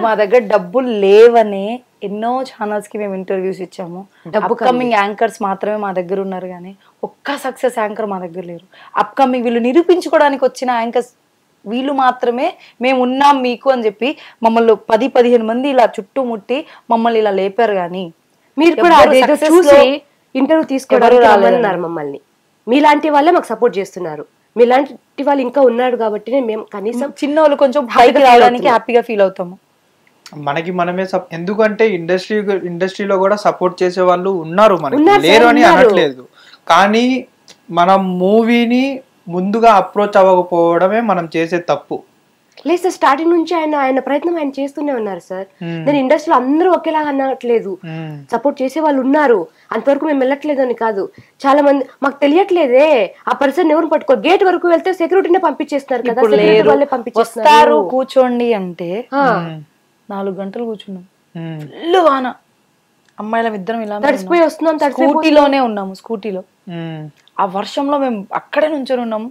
మా దగ్గర డబ్బులు లేవనే ఎన్నో ఛానల్స్ కి మేము ఇంటర్వ్యూస్ ఇచ్చాము. అప్కమింగ్ యాంకర్స్ మాత్రమే మా దగ్గర ఉన్నారు కానీ ఒక్క సక్సెస్ యాంకర్ మా దగ్గర లేరు. అప్కమింగ్ వీళ్ళు నిరూపించుకోవడానికి వచ్చిన యాంకర్స్ వీళ్ళు మాత్రమే మేము ఉన్నాం మీకు అని చెప్పి మమ్మల్ని 10-15 మంది ఇలా చుట్టుముట్టి మమ్మల్ని ఇలా లేపారు. కానీ మీరు కూడా అదేదో చూసి ఇంటర్వ్యూ తీసుకోవడానికి మమ్మల్ని మీలాంటి వాళ్ళే మాకు సపోర్ట్ చేస్తున్నారు. మీలాంటి వాళ్ళు ఇంకా ఉన్నారు కాబట్టి మేము కనీసం చిన్న వాళ్ళు కొంచెం పైకి రావడానికి హ్యాపీగా ఫీల్ అవుతాము. మనకి మనమే ఎందుకంటే ఇండస్ట్రీలో కూడా సపోర్ట్ చేసే వాళ్ళు ఉన్నారు, మనకి లేరు అని అనట్లేదు. కానీ మనం మూవీని ముందుగా అప్రోచ్ అవ్వకపోవడమే మనం చేసే తప్పు. లేదు సార్, స్టార్టింగ్ నుంచి ఆయన ప్రయత్నం ఆయన చేస్తూనే ఉన్నారు సార్. నేను ఇండస్ట్రీలో అందరూ ఒకేలాగా అనట్లేదు, సపోర్ట్ చేసే వాళ్ళు ఉన్నారు. అంతవరకు మేము వెళ్ళట్లేదు అని కాదు. చాలా మంది మాకు తెలియట్లేదే ఆ పర్సన్ ఎవరు పట్టుకో గేట్ వరకు వెళ్తే సెక్యూరిటీనే పంపించేస్తున్నారు కదా, వాళ్ళే పంపించేస్తారు. కూర్చోండి అంటే 4 గంటలు కూర్చున్నాం, ఫుల్ వాన, అమ్మాయిల ఇద్దరం ఇలా తడిసిపోయి వస్తున్నాం, స్కూటీలోనే ఉన్నాము. స్కూటీలో ఆ వర్షంలో మేము అక్కడే నుంచొని ఉన్నాము.